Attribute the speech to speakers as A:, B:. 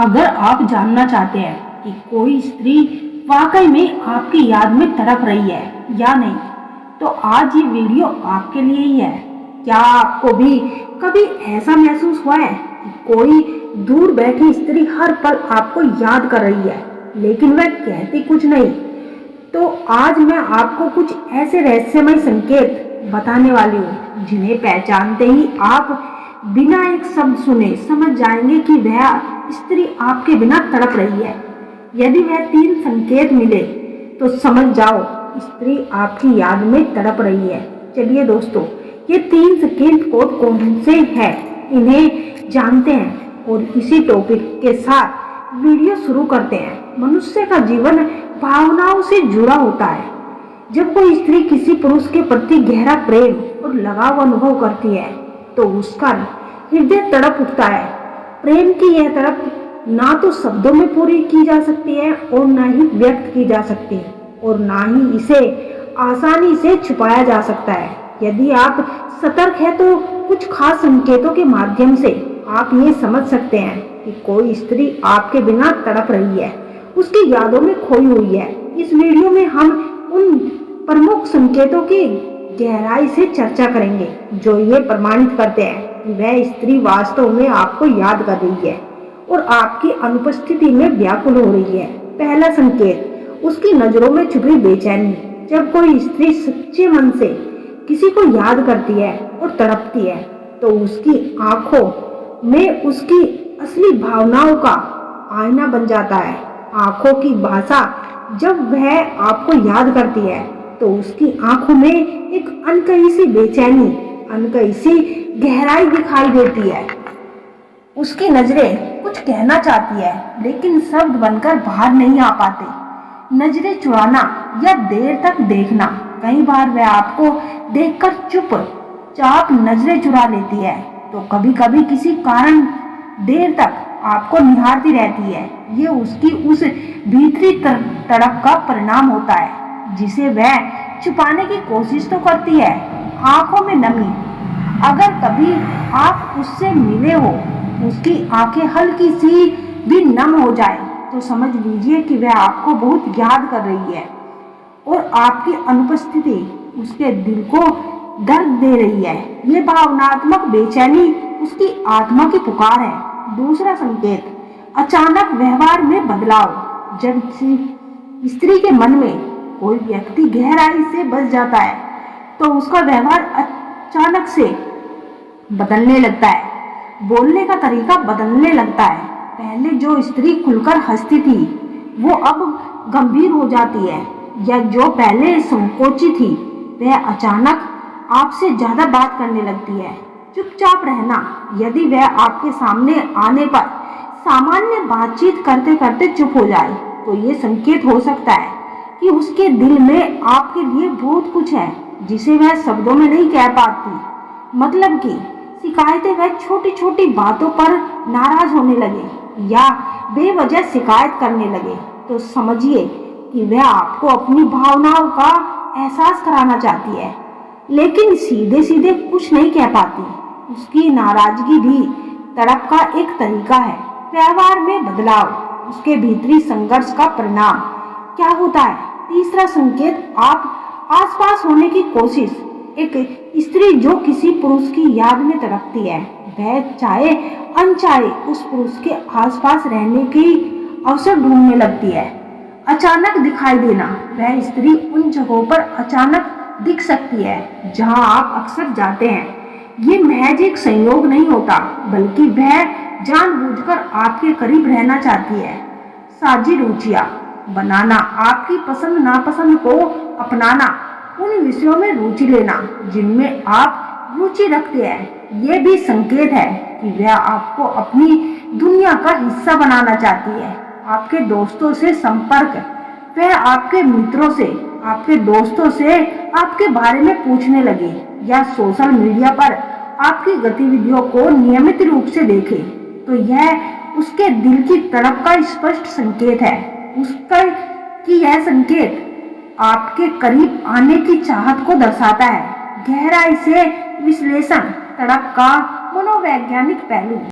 A: अगर आप जानना चाहते हैं कि कोई स्त्री वाकई में आपकी याद में तड़प रही है या नहीं, तो आज ये वीडियो आपके लिए ही है। क्या आपको भी कभी ऐसा महसूस हुआ है कि कोई दूर बैठी स्त्री हर पल आपको याद कर रही है, लेकिन वह कहती कुछ नहीं? तो आज मैं आपको कुछ ऐसे रहस्यमय संकेत बताने वाली हूँ जिन्हें पहचानते ही आप बिना एक शब्द सुने समझ जाएंगे कि वह स्त्री आपके बिना तड़प रही है। यदि वह 3 संकेत मिले तो समझ जाओ स्त्री आपकी याद में तड़प रही है। चलिए दोस्तों, ये 3 संकेत कौन से हैं, इन्हें जानते हैं और इसी टॉपिक के साथ वीडियो शुरू करते हैं। मनुष्य का जीवन भावनाओं से जुड़ा होता है। जब कोई स्त्री किसी पुरुष के प्रति गहरा प्रेम और लगाव अनुभव करती है तो उसका हृदय तड़प उठता है। प्रेम की यह तड़प ना तो शब्दों में पूरी की जा सकती है और ना ही व्यक्त की जा सकती है और ना ही इसे आसानी से छुपाया जा सकता है। यदि आप सतर्क हैं तो कुछ खास संकेतों के माध्यम से आप ये समझ सकते हैं कि कोई स्त्री आपके बिना तड़प रही है, उसकी यादों में खोई हुई है। इस वीडियो में हम उन प्रमुख संकेतों की गहराई से चर्चा करेंगे जो ये प्रमाणित करते हैं कि वह स्त्री वास्तव में आपको याद कर रही है और आपकी अनुपस्थिति में व्याकुल हो रही है। पहला संकेत, उसकी नजरों में छुपी बेचैनी। जब कोई स्त्री सच्चे मन से किसी को याद करती है और तड़पती है तो उसकी आंखों में उसकी असली भावनाओं का आईना बन जाता है। आंखों की भाषा, जब वह आपको याद करती है तो उसकी आंखों में एक अनकही सी बेचैनी, अनकही सी गहराई दिखाई देती है। उसकी नजरें कुछ कहना चाहती है लेकिन शब्द बनकर बाहर नहीं आ पाते। नजरें चुराना या देर तक देखना, कई बार वह आपको देखकर चुपचाप नजरें चुरा लेती है तो कभी कभी किसी कारण देर तक आपको निहारती रहती है। ये उसकी उस भीतरी तड़प का परिणाम होता है जिसे वह छुपाने की कोशिश तो करती है। आंखों में नमी, अगर कभी आप उससे मिले हो, उसकी आंखें हल्की सी भी नम हो जाए तो समझ लीजिए कि वह आपको बहुत याद कर रही है और आपकी अनुपस्थिति उसके दिल को दर्द दे रही है। ये भावनात्मक बेचैनी उसकी आत्मा की पुकार है। दूसरा संकेत, अचानक व्यवहार में बदलाव। जब स्त्री के मन में कोई व्यक्ति गहराई से बस जाता है तो उसका व्यवहार अचानक से बदलने लगता है। बोलने का तरीका बदलने लगता है। पहले जो स्त्री खुलकर हंसती थी वो अब गंभीर हो जाती है, या जो पहले संकोची थी वह अचानक आपसे ज्यादा बात करने लगती है। चुपचाप रहना, यदि वह आपके सामने आने पर सामान्य बातचीत करते करते चुप हो जाए तो ये संकेत हो सकता है कि उसके दिल में आपके लिए बहुत कुछ है जिसे वह शब्दों में नहीं कह पाती। मतलब कि शिकायतें, वह छोटी छोटी बातों पर नाराज होने लगे या बेवजह शिकायत करने लगे तो समझिए कि वह आपको अपनी भावनाओं का एहसास कराना चाहती है लेकिन सीधे सीधे कुछ नहीं कह पाती। उसकी नाराजगी भी तड़प का एक तरीका है। व्यवहार में बदलाव, उसके भीतरी संघर्ष का परिणाम क्या होता है? तीसरा संकेत, आप आसपास होने की कोशिश। एक स्त्री जो किसी पुरुष की याद में तड़पती है वह चाहे अनचाहे उस पुरुष के आसपास रहने की अवसर ढूंढने लगती है। अचानक दिखाई देना, वह स्त्री उन जगहों पर अचानक दिख सकती है जहां आप अक्सर जाते हैं। ये महज एक संयोग नहीं होता बल्कि वह जानबूझकर आपके करीब रहना चाहती है। साझी रुचियां बनाना, आपकी पसंद नापसंद को अपनाना, उन विषयों में रुचि लेना जिनमें आप रुचि रखते हैं। ये भी संकेत है कि वह आपको अपनी दुनिया का हिस्सा बनाना चाहती है। आपके दोस्तों से संपर्क, वह आपके मित्रों से, आपके दोस्तों से आपके बारे में पूछने लगे या सोशल मीडिया पर आपकी गतिविधियों को नियमित रूप से देखे तो यह उसके दिल की तड़प का स्पष्ट संकेत है। उसका कि यह संकेत आपके करीब आने की चाहत को दर्शाता है। गहराई से विश्लेषण, तड़प का मनोवैज्ञानिक पहलू।